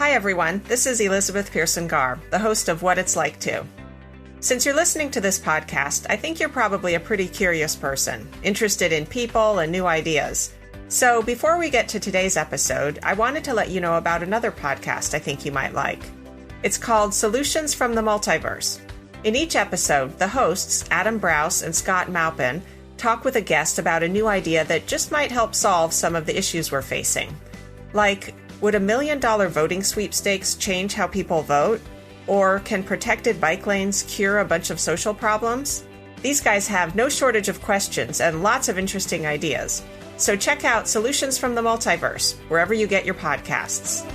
Hi everyone, this is Elizabeth Pearson Garr, the host of What It's Like To. Since you're listening to this podcast, I think you're probably a pretty curious person, interested in people and new ideas. So before we get to today's episode, I wanted to let you know about another podcast I think you might like. It's called Solutions from the Multiverse. In each episode, the hosts, Adam Brous and Scott Maupin, talk with a guest about a new idea that just might help solve some of the issues we're facing. Like, would $1 million voting sweepstakes change how people vote? Or can protected bike lanes cure a bunch of social problems? These guys have no shortage of questions and lots of interesting ideas. So check out Solutions from the Multiverse, wherever you get your podcasts.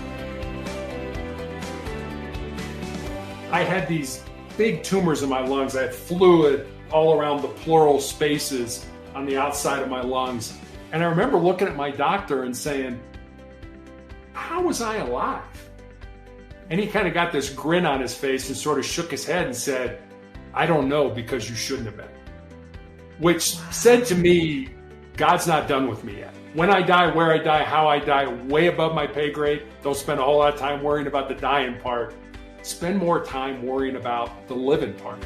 I had these big tumors in my lungs. I had fluid all around the pleural spaces on the outside of my lungs. And I remember looking at my doctor and saying, how was I alive? And he kind of got this grin on his face and sort of shook his head and said, I don't know, because you shouldn't have been. Which said to me, God's not done with me yet. When I die, where I die, how I die, way above my pay grade. Don't spend a whole lot of time worrying about the dying part. Spend more time worrying about the living part.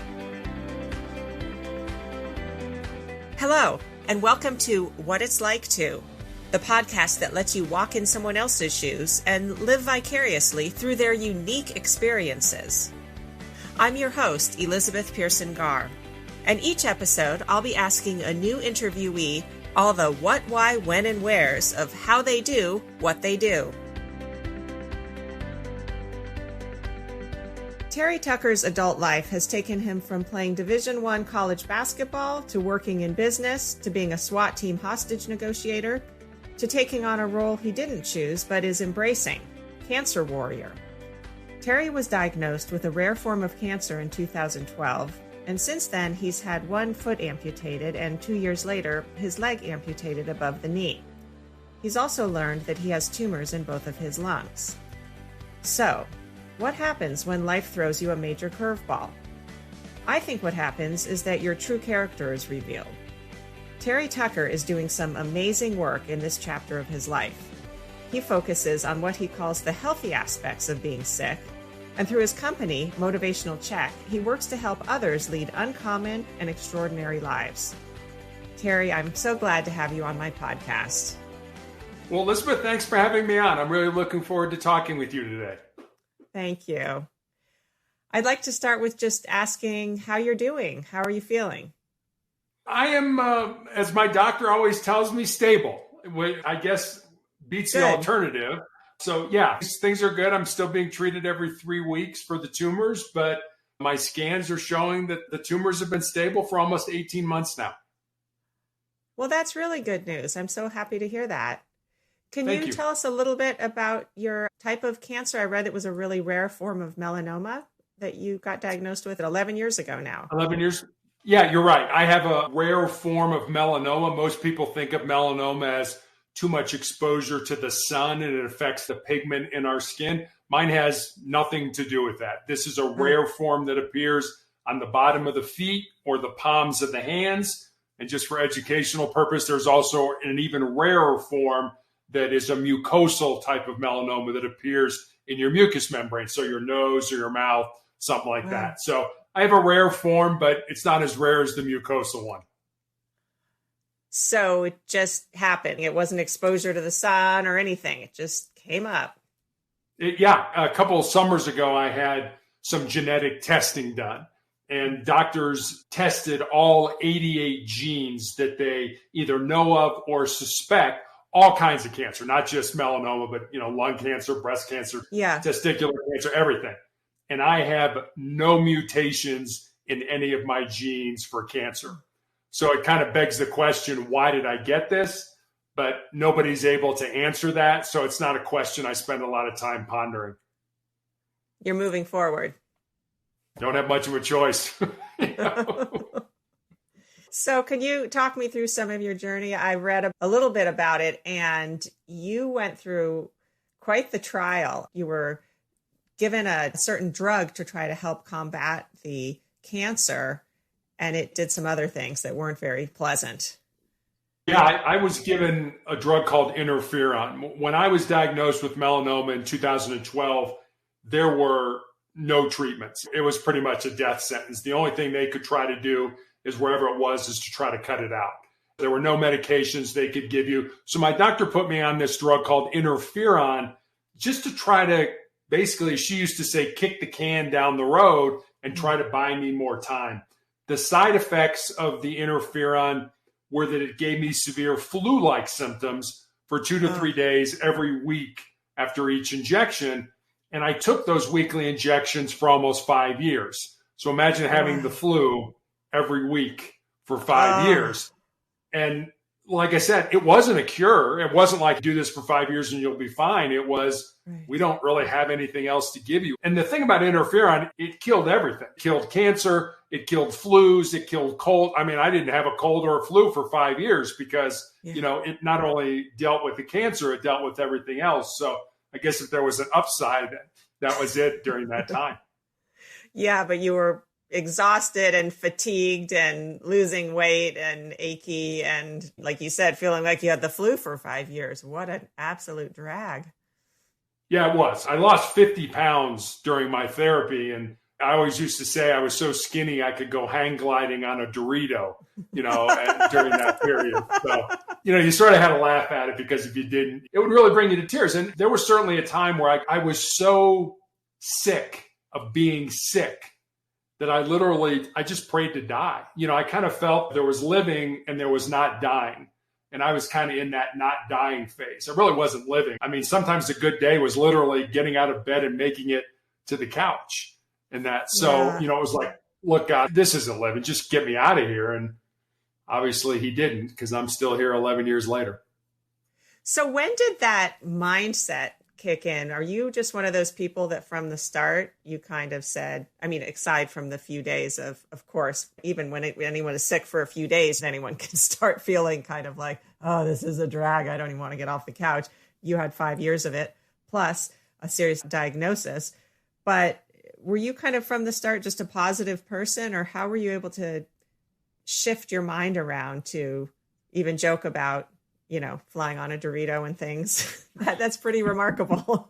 Hello, and welcome to What It's Like To, the podcast that lets you walk in someone else's shoes and live vicariously through their unique experiences. I'm your host, Elizabeth Pearson Garr, and each episode I'll be asking a new interviewee all the what, why, when, and wheres of how they do what they do. Terry Tucker's adult life has taken him from playing Division I college basketball to working in business to being a SWAT team hostage negotiator to taking on a role he didn't choose but is embracing, cancer warrior. Terry was diagnosed with a rare form of cancer in 2012, and since then he's had one foot amputated and 2 years later his leg amputated above the knee. He's also learned that he has tumors in both of his lungs. So, what happens when life throws you a major curveball? I think what happens is that your true character is revealed. Terry Tucker is doing some amazing work in this chapter of his life. He focuses on what he calls the healthy aspects of being sick, and through his company, Motivational Check, he works to help others lead uncommon and extraordinary lives. Terry, I'm so glad to have you on my podcast. Well, Elizabeth, thanks for having me on. I'm really looking forward to talking with you today. Thank you. I'd like to start with just asking how you're doing. How are you feeling? I am, as my doctor always tells me, stable, which I guess beats the alternative. So yeah, things are good. I'm still being treated every 3 weeks for the tumors, but my scans are showing that the tumors have been stable for almost 18 months now. Well, that's really good news. I'm so happy to hear that. Can Thank you tell us a little bit about your type of cancer? I read it was a really rare form of melanoma that you got diagnosed with 11 years ago now. 11 years? Yeah, you're right. I have a rare form of melanoma. Most people think of melanoma as too much exposure to the sun and it affects the pigment in our skin. Mine has nothing to do with that. This is a rare form that appears on the bottom of the feet or the palms of the hands. And just for educational purpose, there's also an even rarer form that is a mucosal type of melanoma that appears in your mucous membrane. So your nose or your mouth, something like that. So I have a rare form, but it's not as rare as the mucosal one. So it just happened. It wasn't exposure to the sun or anything. It just came up. A couple of summers ago, I had some genetic testing done. And doctors tested all 88 genes that they either know of or suspect all kinds of cancer, not just melanoma, but lung cancer, breast cancer, testicular cancer, everything. And I have no mutations in any of my genes for cancer. So it kind of begs the question, why did I get this? But nobody's able to answer that. So it's not a question I spend a lot of time pondering. You're moving forward. Don't have much of a choice. So can you talk me through some of your journey? I read a little bit about it, and you went through quite the trial. You were given a certain drug to try to help combat the cancer, and it did some other things that weren't very pleasant. Yeah, I was given a drug called interferon. When I was diagnosed with melanoma in 2012, there were no treatments. It was pretty much a death sentence. The only thing they could try to do is wherever it was is to try to cut it out. There were no medications they could give you. So my doctor put me on this drug called interferon just to try to basically, she used to say, kick the can down the road and try to buy me more time. The side effects of the interferon were that it gave me severe flu-like symptoms for 2 to 3 days every week after each injection. And I took those weekly injections for almost 5 years. So imagine having the flu every week for 5 years. And like I said, it wasn't a cure. It wasn't like do this for 5 years and you'll be fine. It was, we don't really have anything else to give you. And the thing about interferon, it killed everything. It killed cancer. It killed flus. It killed cold. I mean, I didn't have a cold or a flu for 5 years because, you know, it not only dealt with the cancer, it dealt with everything else. So I guess if there was an upside, that was it during that time. Yeah, but you were exhausted and fatigued and losing weight and achy and, like you said, feeling like you had the flu for 5 years. What an absolute drag. Yeah, it was. I lost 50 pounds during my therapy, and I always used to say I was so skinny I could go hang gliding on a Dorito, you know, during that period. So, you know, you sort of had to laugh at it because if you didn't, it would really bring you to tears. And there was certainly a time where I was so sick of being sick that I just prayed to die. You know, I kind of felt there was living and there was not dying. And I was kind of in that not dying phase. I really wasn't living. I mean, sometimes a good day was literally getting out of bed and making it to the couch. And that, so, you know, it was like, look, God, this isn't living. Just get me out of here. And obviously he didn't, because I'm still here 11 years later. So when did that mindset kick in? Are you just one of those people that from the start, you kind of said, I mean, aside from the few days of course, even when anyone is sick for a few days, anyone can start feeling kind of like, oh, this is a drag. I don't even want to get off the couch. You had 5 years of it, plus a serious diagnosis. But were you kind of from the start just a positive person, or how were you able to shift your mind around to even joke about, you know, flying on a Dorito and things? That's pretty remarkable.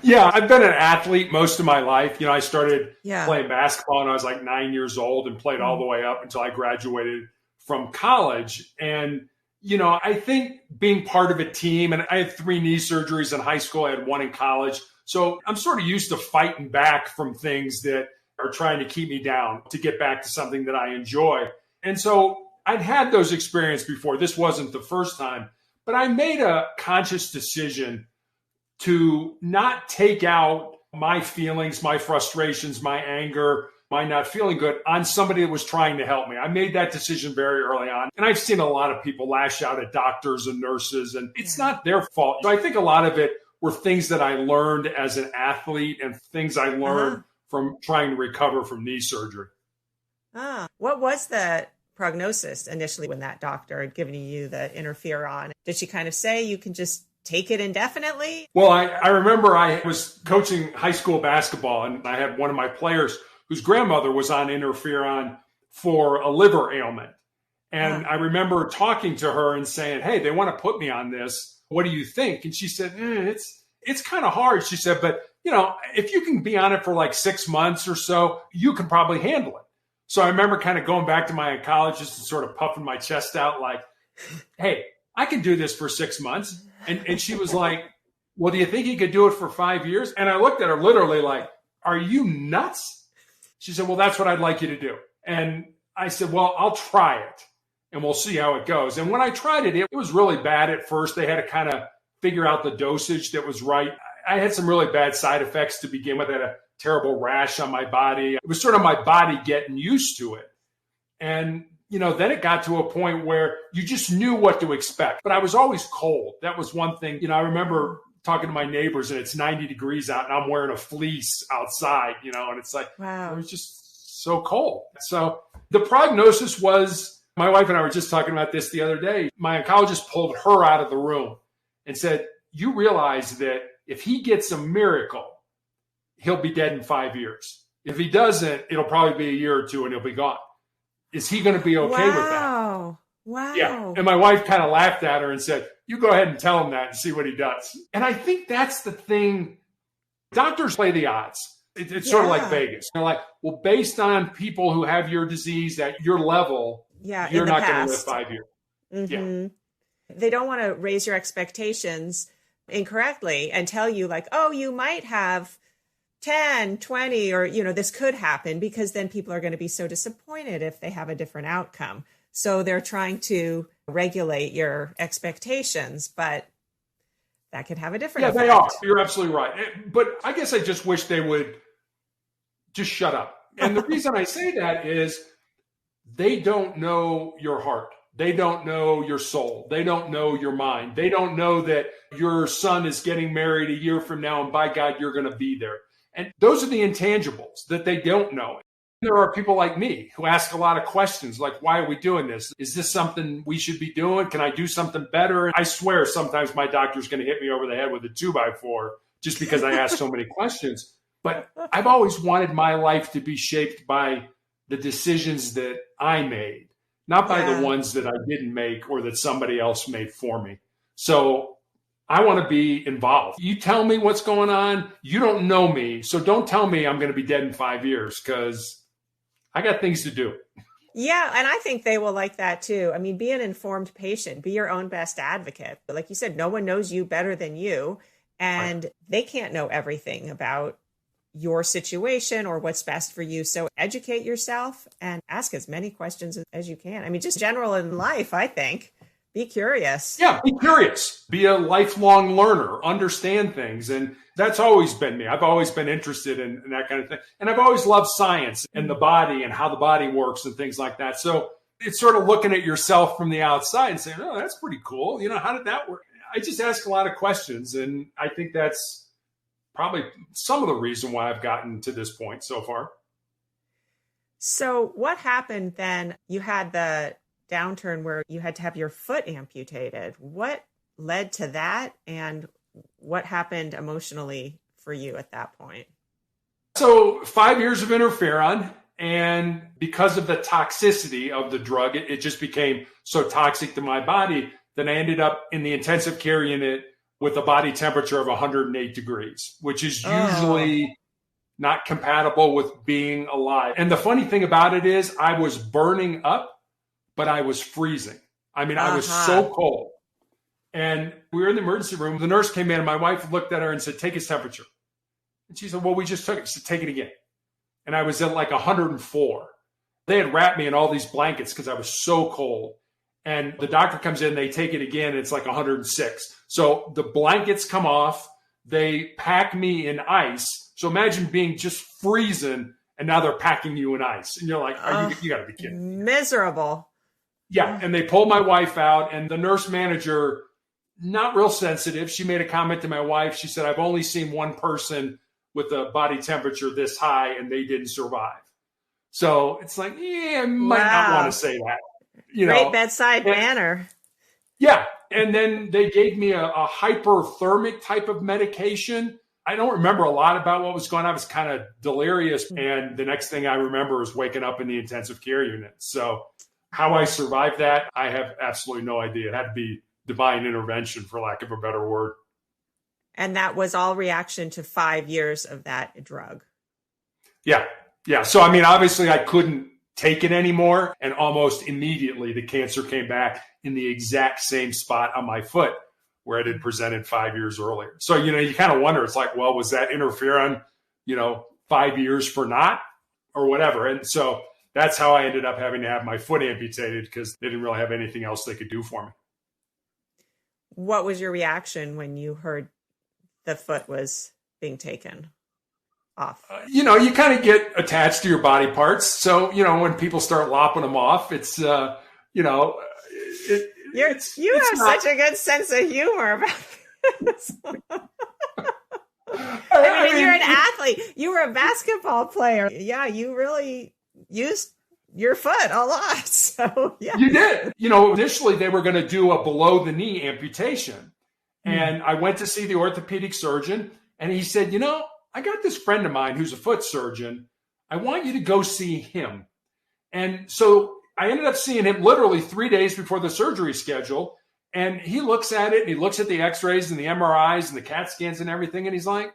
Yeah, I've been an athlete most of my life. You know, I started playing basketball when I was like 9 years old and played all the way up until I graduated from college. And, you know, I think being part of a team, and I had 3 knee surgeries in high school, I had 1 in college. So I'm sort of used to fighting back from things that are trying to keep me down to get back to something that I enjoy. And so I'd had those experiences before. This wasn't the first time, but I made a conscious decision to not take out my feelings, my frustrations, my anger, my not feeling good on somebody that was trying to help me. I made that decision very early on. And I've seen a lot of people lash out at doctors and nurses, and it's not their fault. So I think a lot of it were things that I learned as an athlete and things I learned from trying to recover from knee surgery. What was the prognosis initially when that doctor had given you the interferon? Did she kind of say you can just take it indefinitely? Well, I remember I was coaching high school basketball, and I had one of my players whose grandmother was on interferon for a liver ailment. And I remember talking to her and saying, hey, they want to put me on this. What do you think? And she said, it's kind of hard. She said, but you know, if you can be on it for like 6 months or so, you can probably handle it. So I remember kind of going back to my oncologist and sort of puffing my chest out like, hey, I can do this for 6 months. And she was like, well, do you think you could do it for 5 years? And I looked at her literally like, are you nuts? She said, well, that's what I'd like you to do. And I said, well, I'll try it and we'll see how it goes. And when I tried it, it was really bad at first. They had to kind of figure out the dosage that was right. I had some really bad side effects to begin with. I had a terrible rash on my body. It was sort of my body getting used to it. And, you know, then it got to a point where you just knew what to expect. But I was always cold. That was one thing. You know, I remember talking to my neighbors and it's 90 degrees out and I'm wearing a fleece outside, you know, and it's like, wow, it was just so cold. So the prognosis was, my wife and I were just talking about this the other day. My oncologist pulled her out of the room and said, you realize that if he gets a miracle, he'll be dead in 5 years. If he doesn't, it'll probably be a year or two and he'll be gone. Is he going to be okay with that? Yeah. Wow. And my wife kind of laughed at her and said, you go ahead and tell him that and see what he does. And I think that's the thing. Doctors play the odds. It's sort of like Vegas. They're like, well, based on people who have your disease at your level, you're not going to live 5 years. Mm-hmm. Yeah. They don't want to raise your expectations incorrectly and tell you like, oh, you might have 10, 20, or, this could happen, because then people are going to be so disappointed if they have a different outcome. So they're trying to regulate your expectations, but that could have a different effect. They are. You're absolutely right. But I guess I just wish they would just shut up. And the reason I say that is they don't know your heart. They don't know your soul. They don't know your mind. They don't know that your son is getting married a year from now, and by God, you're going to be there. And those are the intangibles that they don't know. There are people like me who ask a lot of questions like, why are we doing this? Is this something we should be doing? Can I do something better? And I swear sometimes my doctor's going to hit me over the head with a 2x4 just because I ask so many questions. But I've always wanted my life to be shaped by the decisions that I made, not by the ones that I didn't make or that somebody else made for me. So I want to be involved. You tell me what's going on. You don't know me. So don't tell me I'm going to be dead in 5 years, because I got things to do. Yeah. And I think they will like that too. I mean, be an informed patient, be your own best advocate. But like you said, no one knows you better than you. And they can't know everything about your situation or what's best for you. So educate yourself and ask as many questions as you can. I mean, just general in life, I think. Be curious. Yeah, be curious. Be a lifelong learner. Understand things. And that's always been me. I've always been interested in that kind of thing. And I've always loved science and the body and how the body works and things like that. So it's sort of looking at yourself from the outside and saying, oh, that's pretty cool. How did that work? I just ask a lot of questions. And I think that's probably some of the reason why I've gotten to this point so far. So what happened then? You had the downturn where you had to have your foot amputated. What led to that, and what happened emotionally for you at that point? So 5 years of interferon, and because of the toxicity of the drug, it just became so toxic to my body that I ended up in the intensive care unit with a body temperature of 108 degrees, which is usually not compatible with being alive. And the funny thing about it is I was burning up, but I was freezing. I mean, I was so cold. And we were in the emergency room. The nurse came in and my wife looked at her and said, take his temperature. And she said, well, we just took it. She said, take it again. And I was at like 104. They had wrapped me in all these blankets because I was so cold. And the doctor comes in, they take it again, and it's like 106. So the blankets come off. They pack me in ice. So imagine being just freezing, and now they're packing you in ice. And you're like, you got to be kidding me. Miserable. Yeah, and they pulled my wife out, and the nurse manager, not real sensitive, she made a comment to my wife. She said, I've only seen one person with a body temperature this high, and they didn't survive. So it's like, I might not want to say that. Great bedside manner. Yeah, and then they gave me a hyperthermic type of medication. I don't remember a lot about what was going on. I was kind of delirious, and the next thing I remember is waking up in the intensive care unit. So how I survived that, I have absolutely no idea. It had to be divine intervention, for lack of a better word. And that was all reaction to 5 years of that drug. Yeah. So, I mean, obviously I couldn't take it anymore. And almost immediately the cancer came back in the exact same spot on my foot where it had presented 5 years earlier. So, you kind of wonder, it's like, well, was that interferon, 5 years for naught or whatever? And so that's how I ended up having to have my foot amputated, because they didn't really have anything else they could do for me. What was your reaction when you heard the foot was being taken off? You kind of get attached to your body parts. So, when people start lopping them off, it's, you have such a good sense of humor about this. I mean, you're an athlete. You were a basketball player. Yeah, you really used your foot a lot. So, yeah. You did. Initially they were going to do a below the knee amputation. And I went to see the orthopedic surgeon, and he said, I got this friend of mine who's a foot surgeon. I want you to go see him. And so I ended up seeing him literally 3 days before the surgery schedule. And he looks at it and he looks at the x-rays and the MRIs and the CAT scans and everything. And he's like,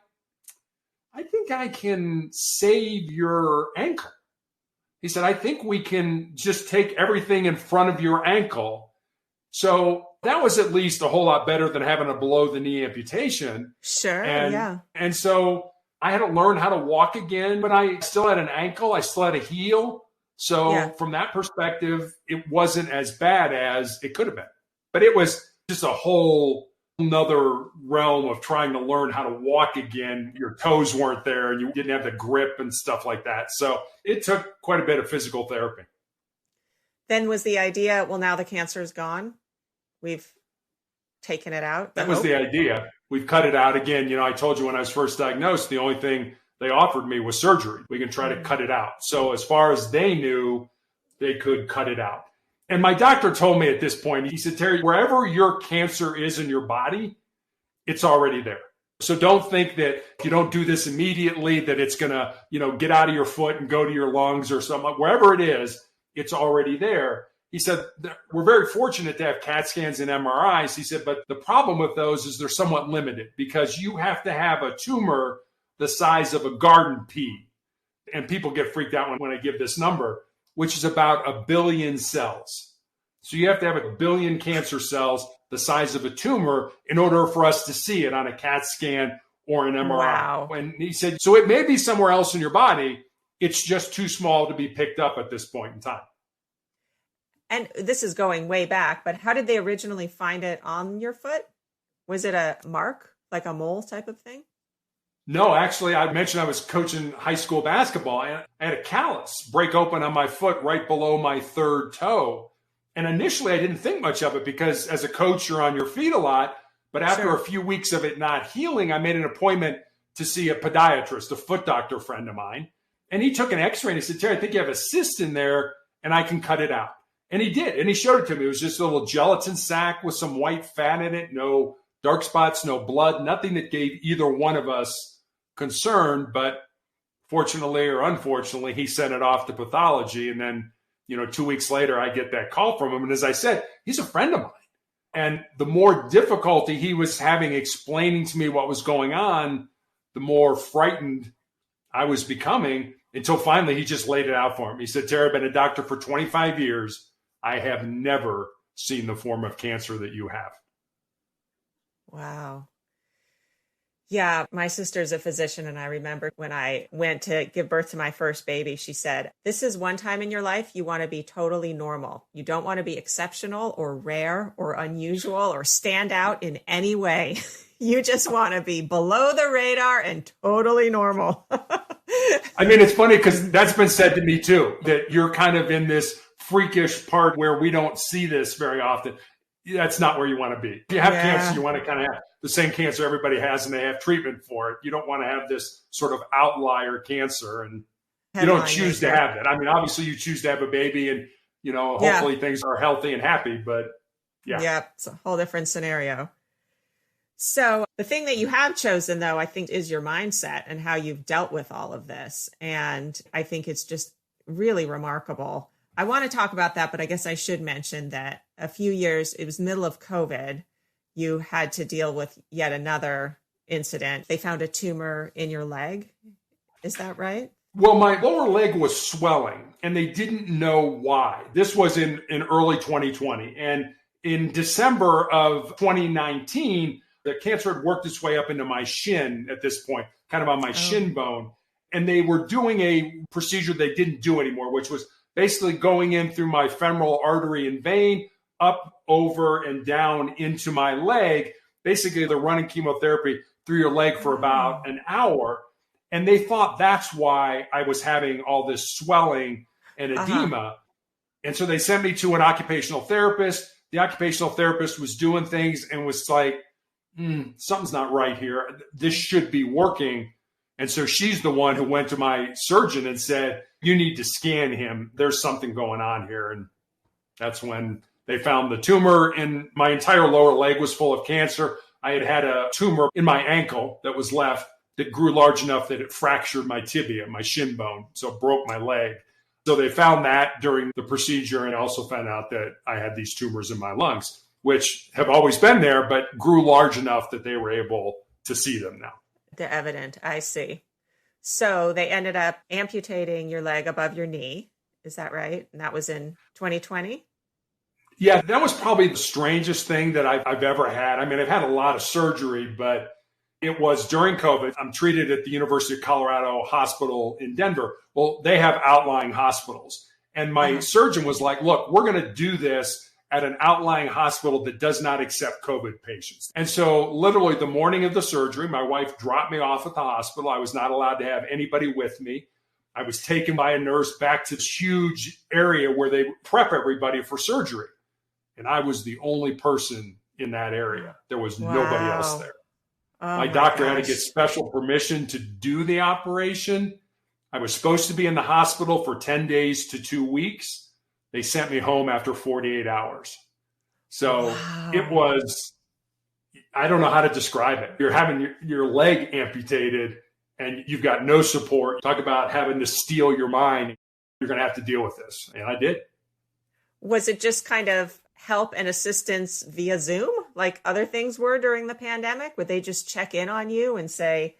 I think I can save your ankle. He said, I think we can just take everything in front of your ankle. So that was at least a whole lot better than having a below the knee amputation. Sure. And, and so I had to learn how to walk again, but I still had an ankle. I still had a heel. So from that perspective, it wasn't as bad as it could have been. But it was just a whole another realm of trying to learn how to walk again. Your toes weren't there and you didn't have the grip and stuff like that. So it took quite a bit of physical therapy. Then was the idea, well, now the cancer is gone. We've taken it out. That was the idea. We've cut it out again. I told you when I was first diagnosed, the only thing they offered me was surgery. We can try to cut it out. So as far as they knew, they could cut it out. And my doctor told me at this point, he said, Terry, wherever your cancer is in your body, it's already there. So don't think that if you don't do this immediately, that it's going to, get out of your foot and go to your lungs or something. Wherever it is, it's already there. He said, we're very fortunate to have CAT scans and MRIs. He said, but the problem with those is they're somewhat limited because you have to have a tumor the size of a garden pea. And people get freaked out when I give this number, which is about 1 billion cells. So you have to have 1 billion cancer cells the size of a tumor in order for us to see it on a CAT scan or an MRI. Wow. And he said, so it may be somewhere else in your body. It's just too small to be picked up at this point in time. And this is going way back, but how did they originally find it on your foot? Was it a mark, like a mole type of thing? No, actually, I mentioned I was coaching high school basketball and I had a callus break open on my foot right below my third toe. And initially, I didn't think much of it because as a coach, you're on your feet a lot. But after a few weeks of it not healing, I made an appointment to see a podiatrist, a foot doctor friend of mine. And he took an x-ray and he said, Terry, I think you have a cyst in there and I can cut it out. And he did. And he showed it to me. It was just a little gelatin sac with some white fat in it, no dark spots, no blood, nothing that gave either one of us concern. But fortunately or unfortunately, he sent it off to pathology. And then, 2 weeks later, I get that call from him. And as I said, he's a friend of mine. And the more difficulty he was having explaining to me what was going on, the more frightened I was becoming until finally he just laid it out for him. He said, Terry, I've been a doctor for 25 years. I have never seen the form of cancer that you have. Wow. Yeah, my sister's a physician, and I remember when I went to give birth to my first baby, she said, this is one time in your life you want to be totally normal. You don't want to be exceptional or rare or unusual or stand out in any way. You just want to be below the radar and totally normal. I mean, it's funny because that's been said to me too, that you're kind of in this freakish part where we don't see this very often. That's not where you want to be. If you have cancer, you want to kind of have the same cancer everybody has and they have treatment for it. You don't want to have this sort of outlier cancer and you don't choose to have that. I mean, obviously you choose to have a baby and, hopefully things are healthy and happy, but yeah, it's a whole different scenario. So the thing that you have chosen, though, I think is your mindset and how you've dealt with all of this. And I think it's just really remarkable. I want to talk about that, but I guess I should mention that a few years, it was middle of COVID, you had to deal with yet another incident. They found a tumor in your leg. Is that right? Well, my lower leg was swelling and they didn't know why. This was in early 2020. And in December of 2019, the cancer had worked its way up into my shin at this point, kind of on my shin bone. And they were doing a procedure they didn't do anymore, which was basically going in through my femoral artery and vein, up, over, and down into my leg. Basically, they're running chemotherapy through your leg for about an hour. And they thought that's why I was having all this swelling and edema. And so they sent me to an occupational therapist. The occupational therapist was doing things and was like, something's not right here. This should be working. And so she's the one who went to my surgeon and said, you need to scan him. There's something going on here. And that's when they found the tumor, and my entire lower leg was full of cancer. I had had a tumor in my ankle that was left that grew large enough that it fractured my tibia, my shin bone. So it broke my leg. So they found that during the procedure and also found out that I had these tumors in my lungs, which have always been there, but grew large enough that they were able to see them now. The evident, I see. So they ended up amputating your leg above your knee. Is that right? And that was in 2020? Yeah, that was probably the strangest thing that I've ever had. I mean, I've had a lot of surgery, but it was during COVID. I'm treated at the University of Colorado Hospital in Denver. Well, they have outlying hospitals. And my surgeon was like, look, we're going to do this at an outlying hospital that does not accept COVID patients. And so literally the morning of the surgery, my wife dropped me off at the hospital. I was not allowed to have anybody with me. I was taken by a nurse back to this huge area where they prep everybody for surgery. And I was the only person in that area. There was nobody else there. My doctor had to get special permission to do the operation. I was supposed to be in the hospital for 10 days to 2 weeks. They sent me home after 48 hours. So it was, I don't know how to describe it. You're having your leg amputated and you've got no support. Talk about having to steel your mind. You're going to have to deal with this. And I did. Was it just kind of help and assistance via Zoom like other things were during the pandemic? Would they just check in on you and say,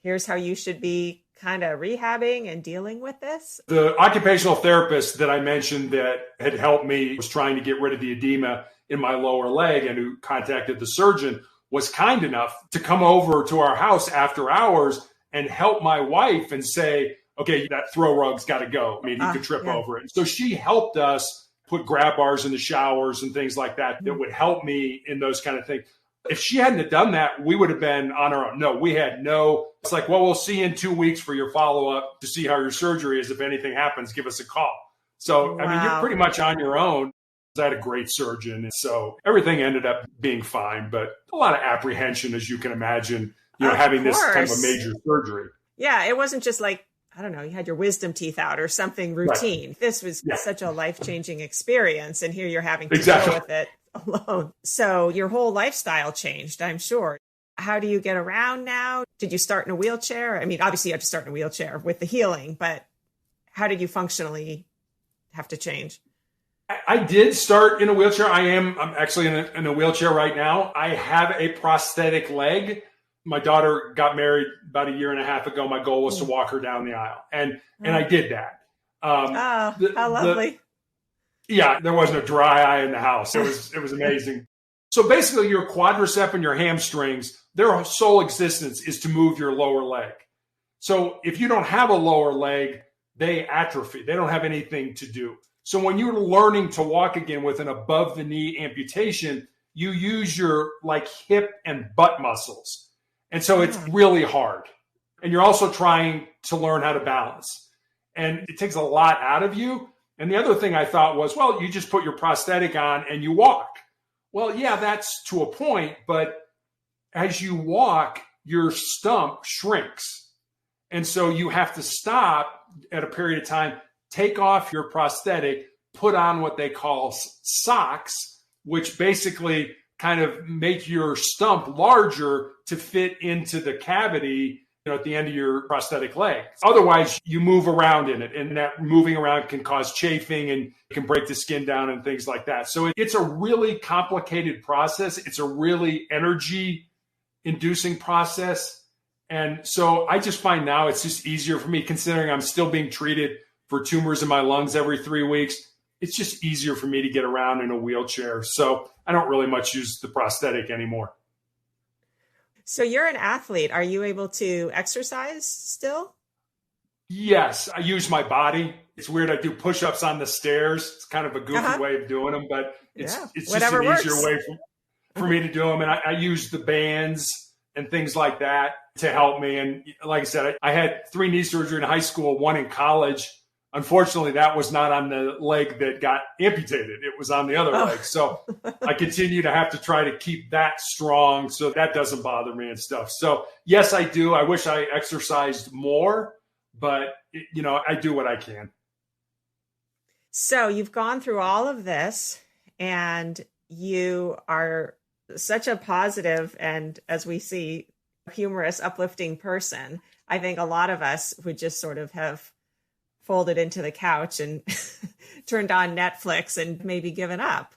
here's how you should be kind of rehabbing and dealing with this? The occupational therapist that I mentioned that had helped me was trying to get rid of the edema in my lower leg and who contacted the surgeon was kind enough to come over to our house after hours and help my wife and say, okay, that throw rug's got to go. I mean, you could trip over it. So she helped us put grab bars in the showers and things like that that would help me in those kind of things. If she hadn't have done that, we would have been on our own. No, we had no, it's like, well, we'll see you in 2 weeks for your follow-up to see how your surgery is. If anything happens, give us a call. So, I mean, you're pretty much on your own. I had a great surgeon. And so everything ended up being fine, but a lot of apprehension, as you can imagine, having this kind of a major surgery. Yeah, it wasn't just like, I don't know, you had your wisdom teeth out or something routine. Right. This was such a life-changing experience, and here you're having to deal with it alone. So your whole lifestyle changed, I'm sure. How do you get around now? Did you start in a wheelchair? I mean, obviously you have to start in a wheelchair with the healing, but how did you functionally have to change? I did start in a wheelchair. I'm actually in a wheelchair right now. I have a prosthetic leg. My daughter got married about a year and a half ago. My goal was to walk her down the aisle. And I did that. How lovely. There wasn't a dry eye in the house. It was amazing. So basically your quadricep and your hamstrings, their sole existence is to move your lower leg. So if you don't have a lower leg, they atrophy. They don't have anything to do. So when you're learning to walk again with an above the knee amputation, you use your hip and butt muscles. And so it's really hard. And you're also trying to learn how to balance. And it takes a lot out of you. And the other thing I thought was, well, you just put your prosthetic on and you walk. Well, yeah, that's to a point. But as you walk, your stump shrinks. And so you have to stop at a period of time, take off your prosthetic, put on what they call socks, which basically kind of make your stump larger to fit into the cavity, at the end of your prosthetic leg. Otherwise, you move around in it, and that moving around can cause chafing and can break the skin down and things like that. So it's a really complicated process. It's a really energy-inducing process. And so I just find now it's just easier for me, considering I'm still being treated for tumors in my lungs every 3 weeks. It's just easier for me to get around in a wheelchair. So I don't really much use the prosthetic anymore. So you're an athlete. Are you able to exercise still? Yes, I use my body. It's weird. I do push-ups on the stairs. It's kind of a goofy way of doing them, but it's just an easier way for me to do them. And I use the bands and things like that to help me. And like I said, I had 3 knee surgery in high school, 1 in college. Unfortunately, that was not on the leg that got amputated. It was on the other leg. So I continue to have to try to keep that strong so that doesn't bother me and stuff. So yes, I do. I wish I exercised more, but I do what I can. So you've gone through all of this and you are such a positive and, as we see, humorous, uplifting person. I think a lot of us would just sort of have folded into the couch and turned on Netflix and maybe given up.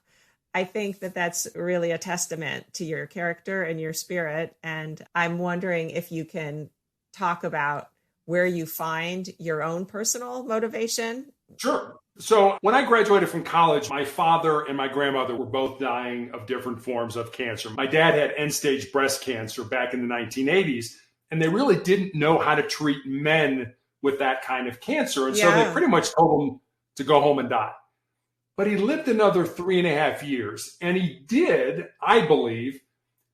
I think that that's really a testament to your character and your spirit. And I'm wondering if you can talk about where you find your own personal motivation. Sure. So when I graduated from college, my father and my grandmother were both dying of different forms of cancer. My dad had end-stage breast cancer back in the 1980s, and they really didn't know how to treat men with that kind of cancer. And so they pretty much told him to go home and die. But he lived another 3.5 years. And he did, I believe,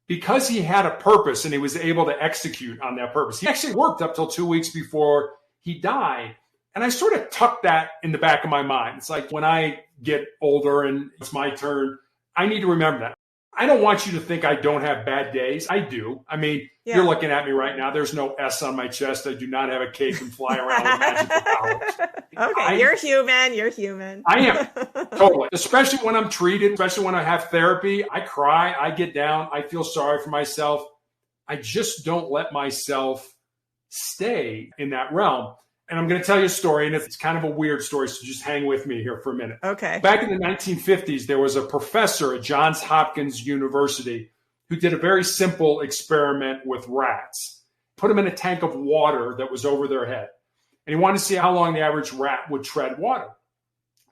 because he had a purpose and he was able to execute on that purpose. He actually worked up till 2 weeks before he died. And I sort of tucked that in the back of my mind. It's like when I get older and it's my turn, I need to remember that. I don't want you to think I don't have bad days. I do. I mean, you're looking at me right now. There's no S on my chest. I do not have a cape and fly around with magical powers. Okay, you're human. You're human. I am. Totally. Especially when I'm treated, especially when I have therapy. I cry. I get down. I feel sorry for myself. I just don't let myself stay in that realm. And I'm going to tell you a story, and it's kind of a weird story, so just hang with me here for a minute. Okay. Back in the 1950s, there was a professor at Johns Hopkins University who did a very simple experiment with rats. Put them in a tank of water that was over their head. And he wanted to see how long the average rat would tread water.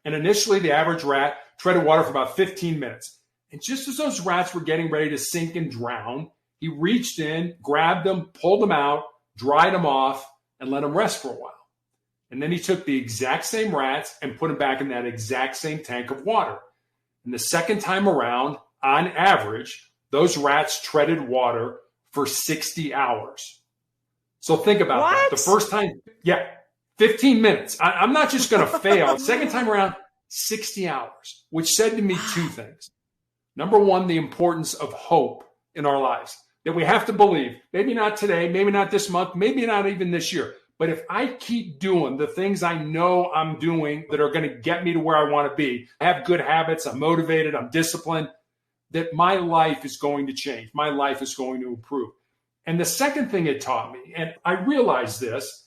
And initially, the average rat treaded water for about 15 minutes. And just as those rats were getting ready to sink and drown, he reached in, grabbed them, pulled them out, dried them off, and let them rest for a while. And then he took the exact same rats and put them back in that exact same tank of water. And the second time around, on average, those rats treaded water for 60 hours. So think about that. The first time, 15 minutes. I'm not just going to fail. Second time around, 60 hours, which said to me two things. Number one, the importance of hope in our lives, that we have to believe, maybe not today, maybe not this month, maybe not even this year. But if I keep doing the things I know I'm doing that are going to get me to where I want to be, I have good habits, I'm motivated, I'm disciplined, that my life is going to change. My life is going to improve. And the second thing it taught me, and I realized this,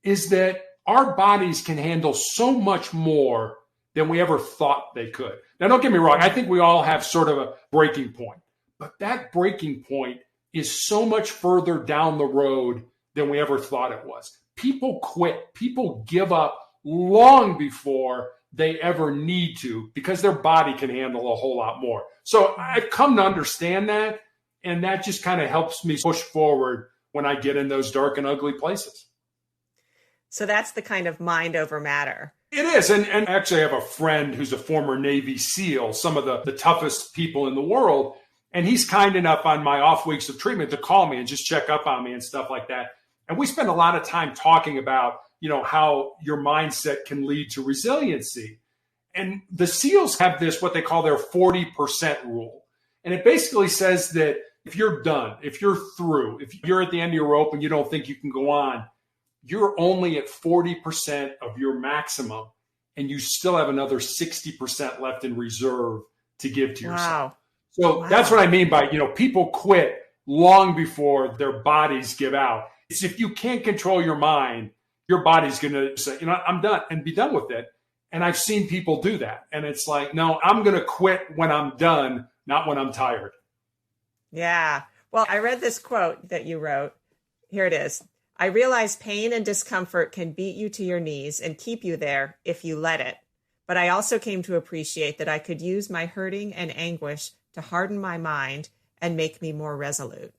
is that our bodies can handle so much more than we ever thought they could. Now, don't get me wrong. I think we all have sort of a breaking point. But that breaking point is so much further down the road than we ever thought it was. People quit. People give up long before they ever need to because their body can handle a whole lot more. So I've come to understand that, and that just kind of helps me push forward when I get in those dark and ugly places. So that's the kind of mind over matter. It is. And actually, I have a friend who's a former Navy SEAL, some of the toughest people in the world. And he's kind enough on my off weeks of treatment to call me and just check up on me and stuff like that. And we spend a lot of time talking about, how your mindset can lead to resiliency. And the SEALs have this, what they call their 40% rule. And it basically says that if you're done, if you're through, if you're at the end of your rope and you don't think you can go on, you're only at 40% of your maximum. And you still have another 60% left in reserve to give to yourself. So that's what I mean by, people quit long before their bodies give out. It's if you can't control your mind, your body's going to say, I'm done, and be done with it. And I've seen people do that. And it's like, no, I'm going to quit when I'm done, not when I'm tired. Yeah. Well, I read this quote that you wrote. Here it is. I realize pain and discomfort can beat you to your knees and keep you there if you let it. But I also came to appreciate that I could use my hurting and anguish to harden my mind and make me more resolute.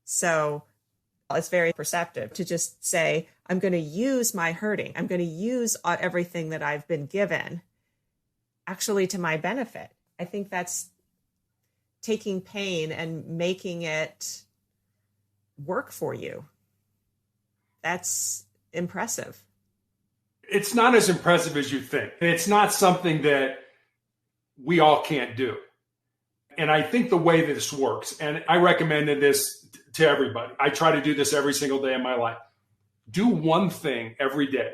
So it's very perceptive to just say, I'm going to use my hurting. I'm going to use everything that I've been given actually to my benefit. I think that's taking pain and making it work for you. That's impressive. It's not as impressive as you think. It's not something that we all can't do. And I think the way that this works, and I recommended this to everybody. I try to do this every single day of my life. Do one thing every day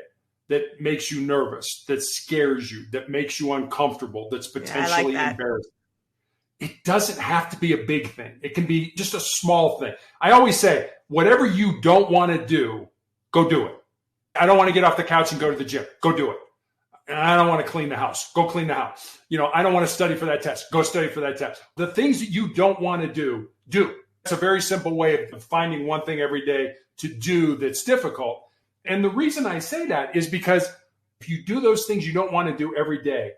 that makes you nervous, that scares you, that makes you uncomfortable, that's potentially embarrassing. It doesn't have to be a big thing. It can be just a small thing. I always say, whatever you don't want to do, go do it. I don't want to get off the couch and go to the gym. Go do it. And I don't want to clean the house. Go clean the house. I don't want to study for that test. Go study for that test. The things that you don't want to do. It's a very simple way of finding one thing every day to do that's difficult. And the reason I say that is because if you do those things you don't want to do every day,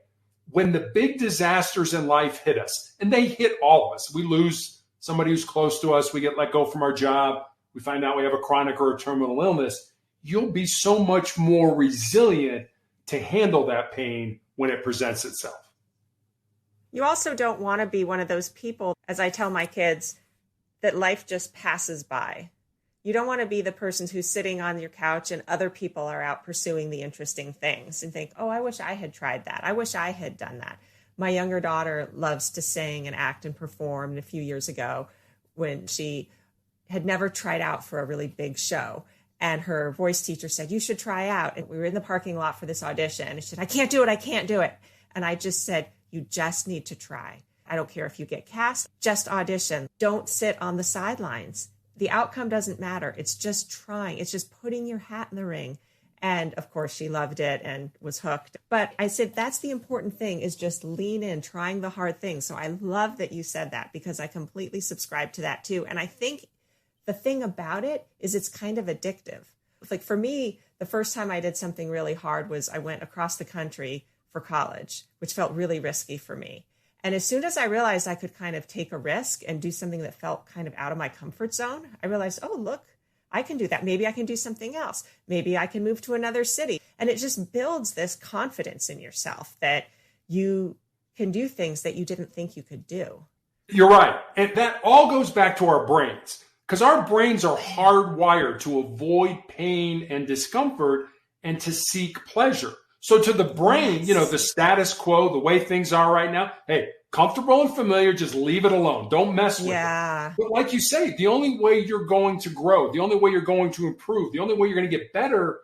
when the big disasters in life hit us, and they hit all of us, we lose somebody who's close to us, we get let go from our job, we find out we have a chronic or a terminal illness, you'll be so much more resilient to handle that pain when it presents itself. You also don't want to be one of those people, as I tell my kids, that life just passes by. You don't want to be the person who's sitting on your couch and other people are out pursuing the interesting things and think, oh, I wish I had tried that. I wish I had done that. My younger daughter loves to sing and act and perform. And a few years ago, when she had never tried out for a really big show, and her voice teacher said, you should try out. And we were in the parking lot for this audition. And she said, I can't do it. And I just said, you just need to try. I don't care if you get cast, just audition. Don't sit on the sidelines. The outcome doesn't matter. It's just trying. It's just putting your hat in the ring. And of course, she loved it and was hooked. But I said, that's the important thing, is just lean in, trying the hard things. So I love that you said that, because I completely subscribe to that too. And I think the thing about it is it's kind of addictive. Like for me, the first time I did something really hard was I went across the country for college, which felt really risky for me. And as soon as I realized I could kind of take a risk and do something that felt kind of out of my comfort zone, I realized, oh, look, I can do that. Maybe I can do something else. Maybe I can move to another city. And it just builds this confidence in yourself that you can do things that you didn't think you could do. You're right. And that all goes back to our brains, because our brains are hardwired to avoid pain and discomfort and to seek pleasure. So to the brain, the status quo, the way things are right now, hey, comfortable and familiar, just leave it alone. Don't mess with it. But like you say, the only way you're going to grow, the only way you're going to improve, the only way you're going to get better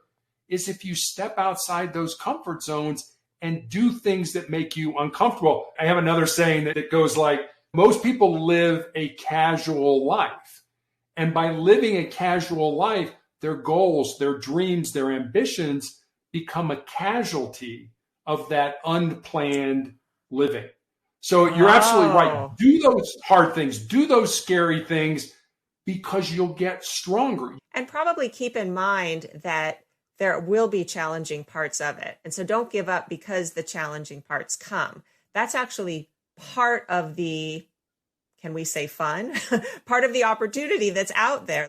is if you step outside those comfort zones and do things that make you uncomfortable. I have another saying that it goes like, most people live a casual life. And by living a casual life, their goals, their dreams, their ambitions become a casualty of that unplanned living. So you're absolutely right. Do those hard things, do those scary things, because you'll get stronger. And probably keep in mind that there will be challenging parts of it. And so don't give up because the challenging parts come. That's actually part of the, can we say fun? Part of the opportunity that's out there.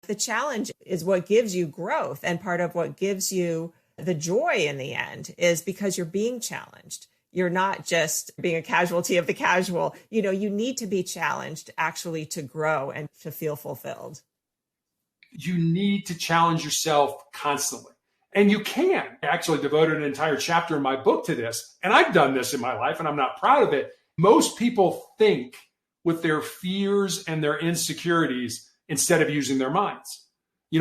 The challenge is what gives you growth, and part of what gives you the joy in the end is because you're being challenged. You're not just being a casualty of the casual. You need to be challenged actually to grow and to feel fulfilled. You need to challenge yourself constantly. And you can. I actually devoted an entire chapter in my book to this. And I've done this in my life, and I'm not proud of it. Most people think with their fears and their insecurities instead of using their minds.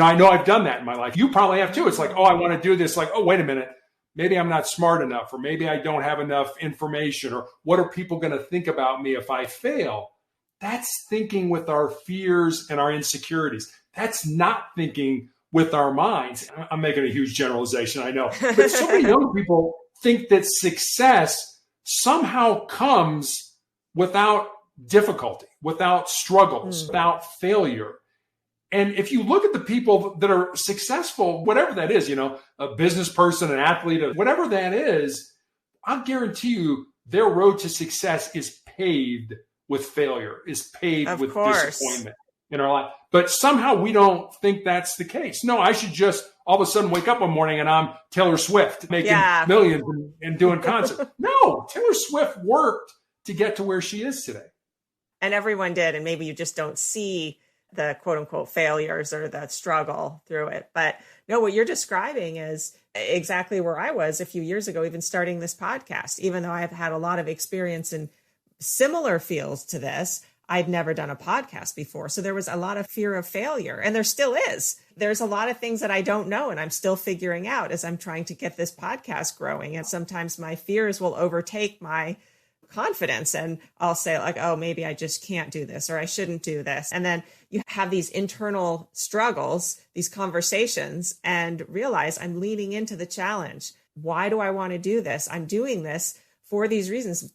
I know I've done that in my life. You probably have too. It's like, oh, I want to do this. Like, oh, wait a minute. Maybe I'm not smart enough, or maybe I don't have enough information, or what are people going to think about me if I fail? That's thinking with our fears and our insecurities. That's not thinking with our minds. I'm making a huge generalization, I know. But so many young people think that success somehow comes without difficulty, without struggles, without failure. And if you look at the people that are successful, whatever that is, a business person, an athlete, whatever that is, I'll guarantee you their road to success is paved with failure, is paved with disappointment in our life. But somehow we don't think that's the case. No, I should just all of a sudden wake up one morning and I'm Taylor Swift making millions and doing concerts. No, Taylor Swift worked to get to where she is today. And everyone did. And maybe you just don't see the quote unquote failures or the struggle through it. But no, what you're describing is exactly where I was a few years ago, even starting this podcast. Even though I've had a lot of experience in similar fields to this, I'd never done a podcast before. So there was a lot of fear of failure, and there still is. There's a lot of things that I don't know, and I'm still figuring out as I'm trying to get this podcast growing. And sometimes my fears will overtake my confidence. And I'll say like, oh, maybe I just can't do this, or I shouldn't do this. And then you have these internal struggles, these conversations, and realize I'm leaning into the challenge. Why do I want to do this? I'm doing this for these reasons.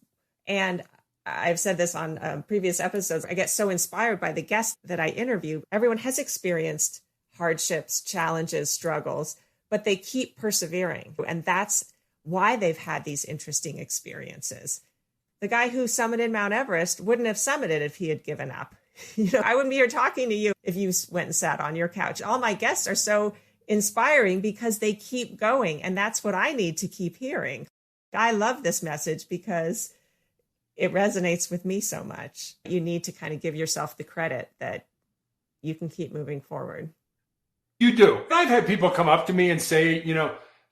And I've said this on previous episodes. I get so inspired by the guests that I interview. Everyone has experienced hardships, challenges, struggles, but they keep persevering. And that's why they've had these interesting experiences. The guy who summited Mount Everest wouldn't have summited if he had given up. I wouldn't be here talking to you if you went and sat on your couch. All my guests are so inspiring because they keep going. And that's what I need to keep hearing. I love this message because it resonates with me so much. You need to kind of give yourself the credit that you can keep moving forward. You do. I've had people come up to me and say,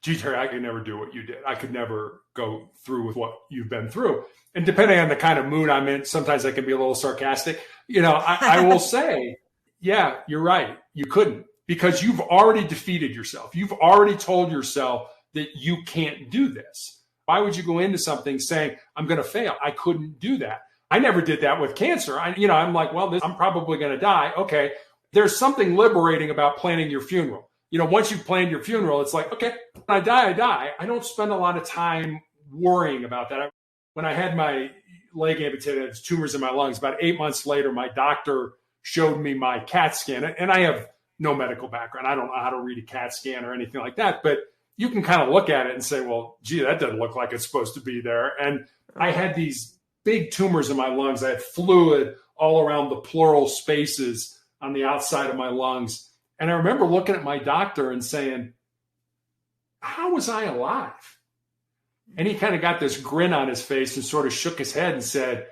gee, Terry, I could never do what you did. I could never go through with what you've been through. And depending on the kind of mood I'm in, sometimes I can be a little sarcastic. I will say, yeah, you're right. You couldn't, because you've already defeated yourself. You've already told yourself that you can't do this. Why would you go into something saying, I'm going to fail? I couldn't do that. I never did that with cancer. I'm like, well, I'm probably going to die. Okay. There's something liberating about planning your funeral. Once you've planned your funeral, it's like, okay, when I die, I die. I don't spend a lot of time worrying about that. When I had my leg amputated, I had tumors in my lungs. About 8 months later, my doctor showed me my CAT scan. And I have no medical background. I don't know how to read a CAT scan or anything like that. But you can kind of look at it and say, well, gee, that doesn't look like it's supposed to be there. And I had these big tumors in my lungs. I had fluid all around the pleural spaces on the outside of my lungs. And I remember looking at my doctor and saying, how was I alive? And he kind of got this grin on his face and sort of shook his head and said,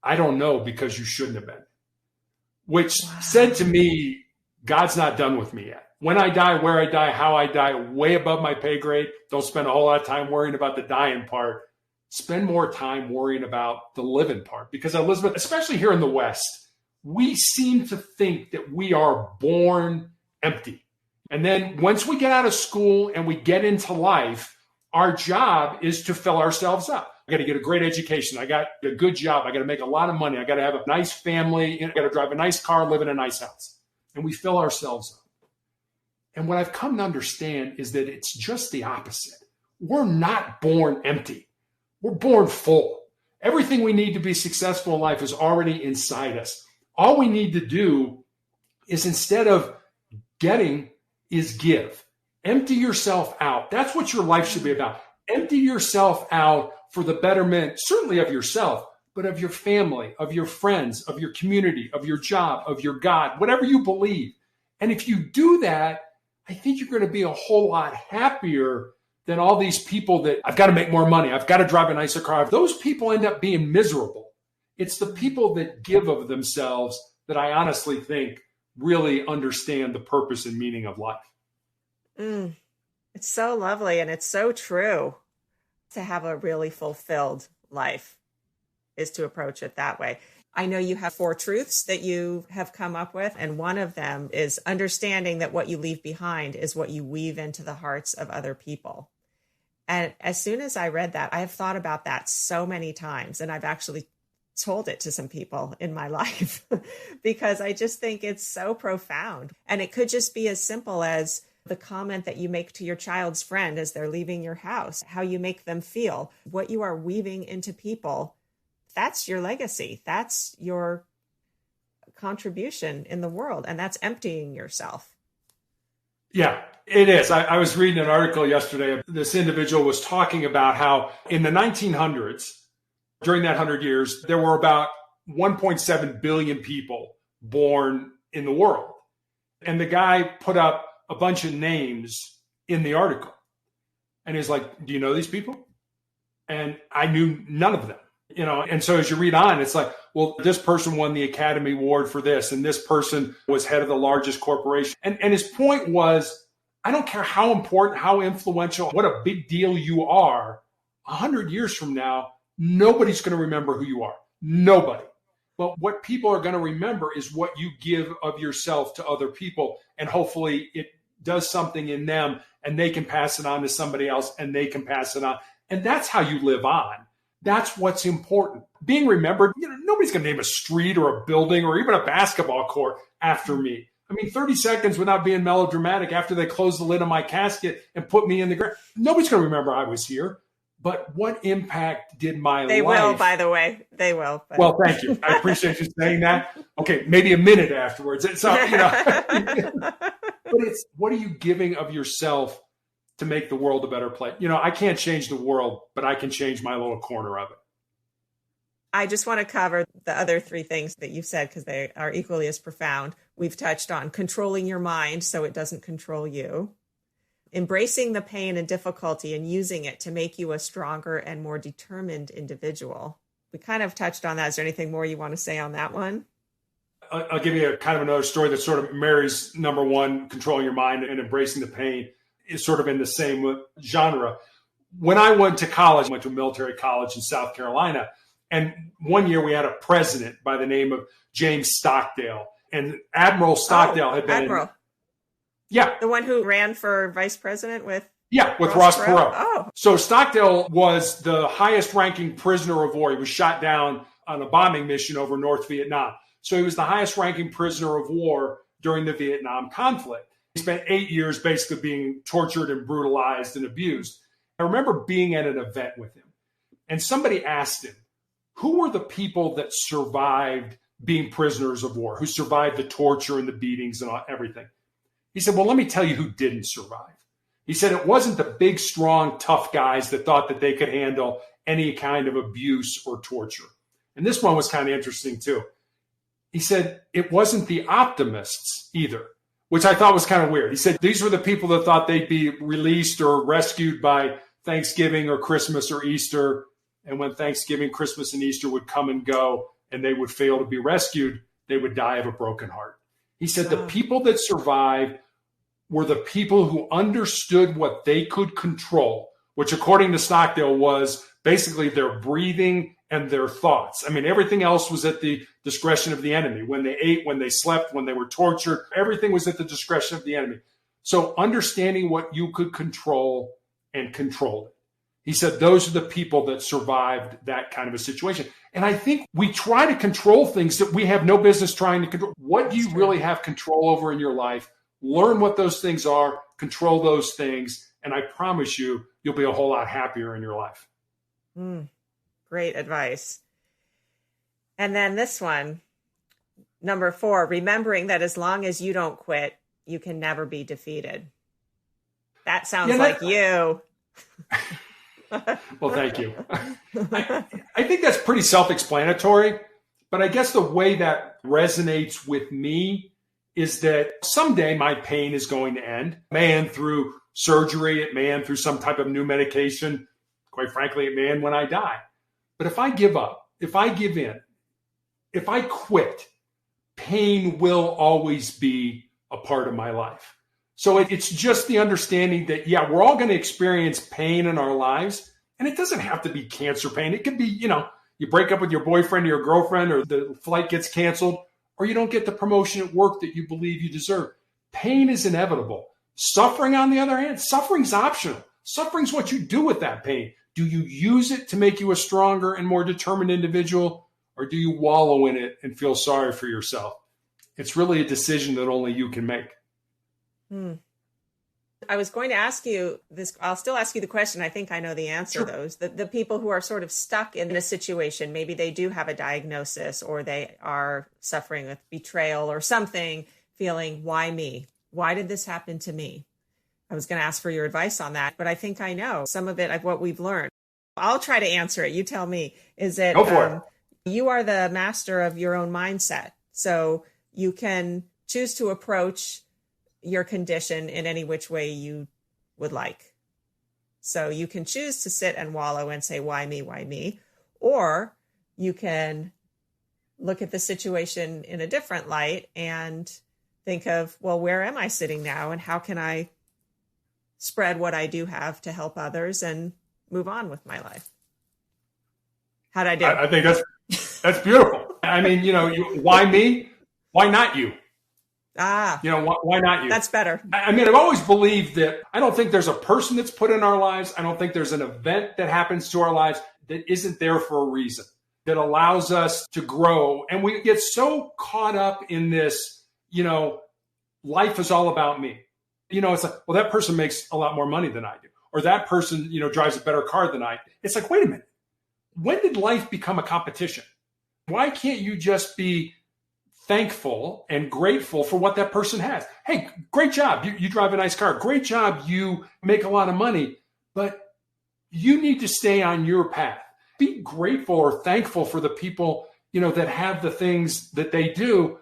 I don't know, because you shouldn't have been. Which said to me, God's not done with me yet. When I die, where I die, how I die, way above my pay grade. Don't spend a whole lot of time worrying about the dying part. Spend more time worrying about the living part. Because Elizabeth, especially here in the West, we seem to think that we are born empty. And then once we get out of school and we get into life, our job is to fill ourselves up. I got to get a great education. I got a good job. I got to make a lot of money. I got to have a nice family. I got to drive a nice car, live in a nice house. And we fill ourselves up. And what I've come to understand is that it's just the opposite. We're not born empty. We're born full. Everything we need to be successful in life is already inside us. All we need to do is, instead of getting, is give. Empty yourself out. That's what your life should be about. Empty yourself out for the betterment, certainly of yourself, but of your family, of your friends, of your community, of your job, of your God, whatever you believe. And if you do that, I think you're going to be a whole lot happier than all these people that I've got to make more money. I've got to drive a nicer car. Those people end up being miserable. It's the people that give of themselves that I honestly think really understand the purpose and meaning of life. It's so lovely. And it's so true. To have a really fulfilled life is to approach it that way. I know you have 4 truths that you have come up with. And one of them is understanding that what you leave behind is what you weave into the hearts of other people. And as soon as I read that, I have thought about that so many times. And I've actually told it to some people in my life because I just think it's so profound. And it could just be as simple as the comment that you make to your child's friend as they're leaving your house, how you make them feel, what you are weaving into people. That's your legacy. That's your contribution in the world. And that's emptying yourself. Yeah, it is. I was reading an article yesterday. This individual was talking about how in the 1900s, during that 100 years, there were about 1.7 billion people born in the world. And the guy put up a bunch of names in the article. And he's like, do you know these people? And I knew none of them, and so as you read on, it's like, well, this person won the Academy Award for this, and this person was head of the largest corporation. And his point was, I don't care how important, how influential, what a big deal you are, 100 years from now, nobody's going to remember who you are. Nobody. But what people are going to remember is what you give of yourself to other people. And hopefully it does something in them and they can pass it on to somebody else and they can pass it on. And that's how you live on. That's what's important. Being remembered, nobody's going to name a street or a building or even a basketball court after me. I mean, 30 seconds without being melodramatic after they close the lid on my casket and put me in the ground. Nobody's going to remember I was here. But what impact did my They life... They will, by the way. They will. But... Well, thank you. I appreciate you saying that. Okay, maybe a minute afterwards. So, but it's, what are you giving of yourself to make the world a better place? I can't change the world, but I can change my little corner of it. I just want to cover the other three things that you've said because they are equally as profound. We've touched on controlling your mind so it doesn't control you. Embracing the pain and difficulty and using it to make you a stronger and more determined individual. We kind of touched on that. Is there anything more you want to say on that one? I'll give you a kind of another story that sort of marries number one, controlling your mind, and embracing the pain is sort of in the same genre. When I went to college, I went to a military college in South Carolina, and one year we had a president by the name of James Stockdale. And Admiral Stockdale had been... Admiral. Yeah. The one who ran for vice president with? Yeah, with Ross Perot. Oh. So Stockdale was the highest ranking prisoner of war. He was shot down on a bombing mission over North Vietnam. So he was the highest ranking prisoner of war during the Vietnam conflict. He spent 8 years basically being tortured and brutalized and abused. I remember being at an event with him, and somebody asked him, who were the people that survived being prisoners of war, who survived the torture and the beatings and everything? He said, well, let me tell you who didn't survive. He said it wasn't the big, strong, tough guys that thought that they could handle any kind of abuse or torture. And this one was kind of interesting, too. He said it wasn't the optimists either, which I thought was kind of weird. He said these were the people that thought they'd be released or rescued by Thanksgiving or Christmas or Easter. And when Thanksgiving, Christmas, and Easter would come and go and they would fail to be rescued, they would die of a broken heart. He said the people that survived were the people who understood what they could control, which according to Stockdale was basically their breathing and their thoughts. I mean, everything else was at the discretion of the enemy. When they ate, when they slept, when they were tortured, everything was at the discretion of the enemy. So understanding what you could control and control it. He said those are the people that survived that kind of a situation. And I think we try to control things that we have no business trying to control. What do you really have control over in your life? Learn what those things are, control those things, and I promise you, you'll be a whole lot happier in your life. Great advice. And then this one, number 4, remembering that as long as you don't quit, you can never be defeated. That sounds like you. Well, thank you. I think that's pretty self-explanatory, but I guess the way that resonates with me is that someday my pain is going to end. It may end through surgery. It may end through some type of new medication. Quite frankly, it may end when I die. But if I give up, if I give in, if I quit, pain will always be a part of my life. So it's just the understanding that, yeah, we're all going to experience pain in our lives. And it doesn't have to be cancer pain. It could be, you break up with your boyfriend or your girlfriend, or the flight gets canceled, or you don't get the promotion at work that you believe you deserve. Pain is inevitable. Suffering, on the other hand, suffering's optional. Suffering's what you do with that pain. Do you use it to make you a stronger and more determined individual, or do you wallow in it and feel sorry for yourself? It's really a decision that only you can make. I was going to ask you this. I'll still ask you the question. I think I know the answer to those. The people who are sort of stuck in a situation, maybe they do have a diagnosis or they are suffering with betrayal or something, feeling, why me? Why did this happen to me? I was going to ask for your advice on that, but I think I know some of it of what we've learned. I'll try to answer it. You tell me. Is it, Go for it. You are the master of your own mindset. So you can choose to approach your condition in any which way you would like. So you can choose to sit and wallow and say, why me, why me? Or you can look at the situation in a different light and think of, well, where am I sitting now? And how can I spread what I do have to help others and move on with my life? How'd I do? I think that's beautiful. I mean, why me? Why not you? Why not you? That's better. I mean, I've always believed that I don't think there's a person that's put in our lives. I don't think there's an event that happens to our lives that isn't there for a reason, that allows us to grow. And we get so caught up in this, life is all about me. It's like, well, that person makes a lot more money than I do. Or that person, drives a better car than I do. It's like, wait a minute. When did life become a competition? Why can't you just be thankful and grateful for what that person has? Hey, great job. You drive a nice car. Great job. You make a lot of money. But you need to stay on your path. Be grateful or thankful for the people, that have the things that they do,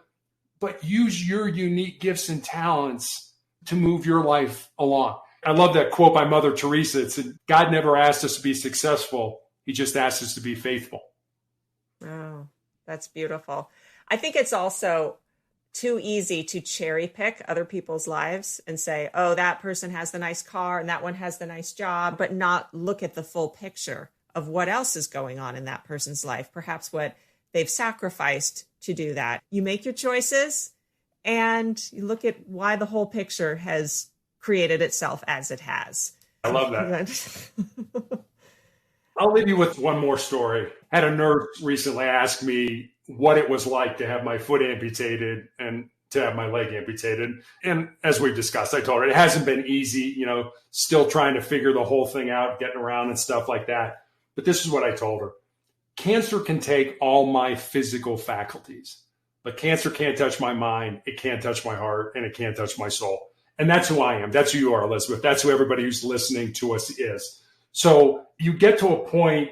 but use your unique gifts and talents to move your life along. I love that quote by Mother Teresa. It said, God never asked us to be successful. He just asked us to be faithful. Oh, that's beautiful. I think it's also too easy to cherry pick other people's lives and say, oh, that person has the nice car and that one has the nice job, but not look at the full picture of what else is going on in that person's life, perhaps what they've sacrificed to do that. You make your choices and you look at why the whole picture has created itself as it has. I love that. I'll leave you with one more story. I had a nurse recently ask me what it was like to have my foot amputated and to have my leg amputated. And as we've discussed, I told her it hasn't been easy, still trying to figure the whole thing out, getting around and stuff like that. But this is what I told her. Cancer can take all my physical faculties, but cancer can't touch my mind. It can't touch my heart, and it can't touch my soul. And that's who I am. That's who you are, Elizabeth. That's who everybody who's listening to us is. So you get to a point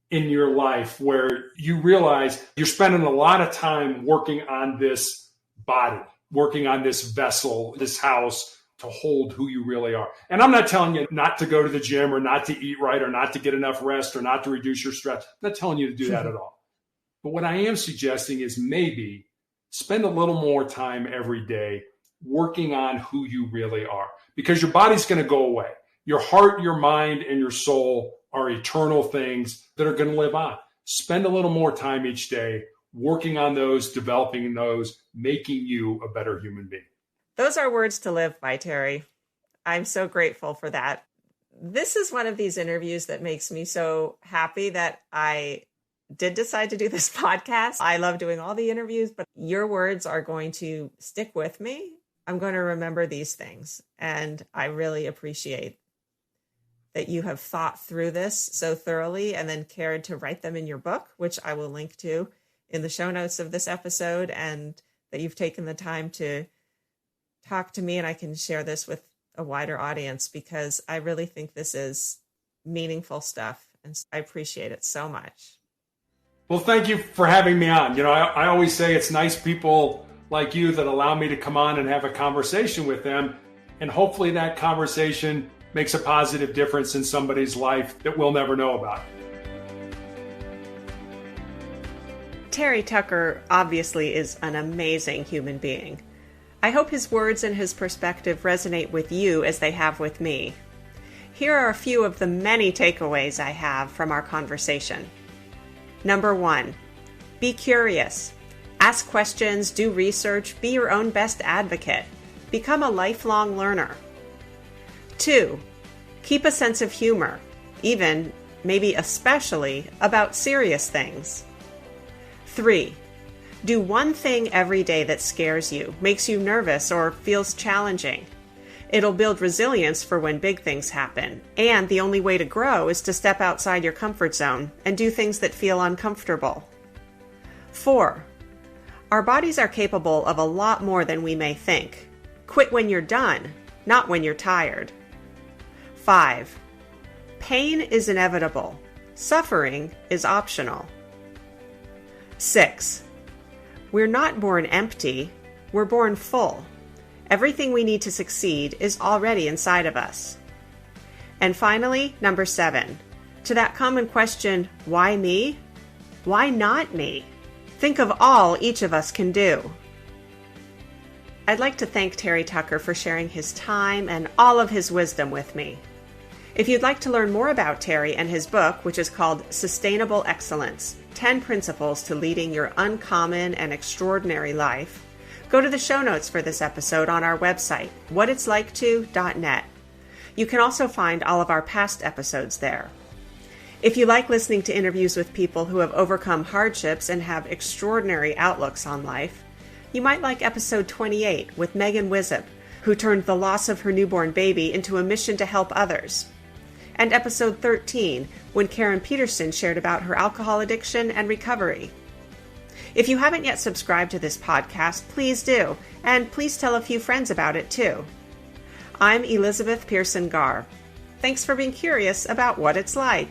in your life where you realize you're spending a lot of time working on this body, working on this vessel, this house to hold who you really are. And I'm not telling you not to go to the gym or not to eat right or not to get enough rest or not to reduce your stress. I'm not telling you to do that at all. But what I am suggesting is maybe spend a little more time every day working on who you really are, because your body's going to go away. Your heart, your mind, and your soul are eternal things that are going to live on. Spend a little more time each day working on those, developing those, making you a better human being. Those are words to live by, Terry. I'm so grateful for that. This is one of these interviews that makes me so happy that I did decide to do this podcast. I love doing all the interviews, but your words are going to stick with me. I'm going to remember these things. And I really appreciate that you have thought through this so thoroughly and then cared to write them in your book, which I will link to in the show notes of this episode, and that you've taken the time to talk to me and I can share this with a wider audience, because I really think this is meaningful stuff. And I appreciate it so much. Well, thank you for having me on. I always say it's nice people like you that allow me to come on and have a conversation with them. And hopefully that conversation makes a positive difference in somebody's life that we'll never know about. Terry Tucker obviously is an amazing human being. I hope his words and his perspective resonate with you as they have with me. Here are a few of the many takeaways I have from our conversation. Number 1, be curious. Ask questions, do research, be your own best advocate. Become a lifelong learner. 2, keep a sense of humor, even, maybe especially, about serious things. 3, do one thing every day that scares you, makes you nervous, or feels challenging. It'll build resilience for when big things happen. And the only way to grow is to step outside your comfort zone and do things that feel uncomfortable. 4, our bodies are capable of a lot more than we may think. Quit when you're done, not when you're tired. 5, pain is inevitable. Suffering is optional. 6, we're not born empty, we're born full. Everything we need to succeed is already inside of us. And finally, number 7, to that common question, why me? Why not me? Think of all each of us can do. I'd like to thank Terry Tucker for sharing his time and all of his wisdom with me. If you'd like to learn more about Terry and his book, which is called Sustainable Excellence, 10 Principles to Leading Your Uncommon and Extraordinary Life, go to the show notes for this episode on our website, whatitsliketo.net. You can also find all of our past episodes there. If you like listening to interviews with people who have overcome hardships and have extraordinary outlooks on life, you might like episode 28 with Megan Wizzup, who turned the loss of her newborn baby into a mission to help others, and episode 13 when Karen Peterson shared about her alcohol addiction and recovery. If you haven't yet subscribed to this podcast, please do, and please tell a few friends about it too. I'm Elizabeth Pearson Garr. Thanks for being curious about what it's like.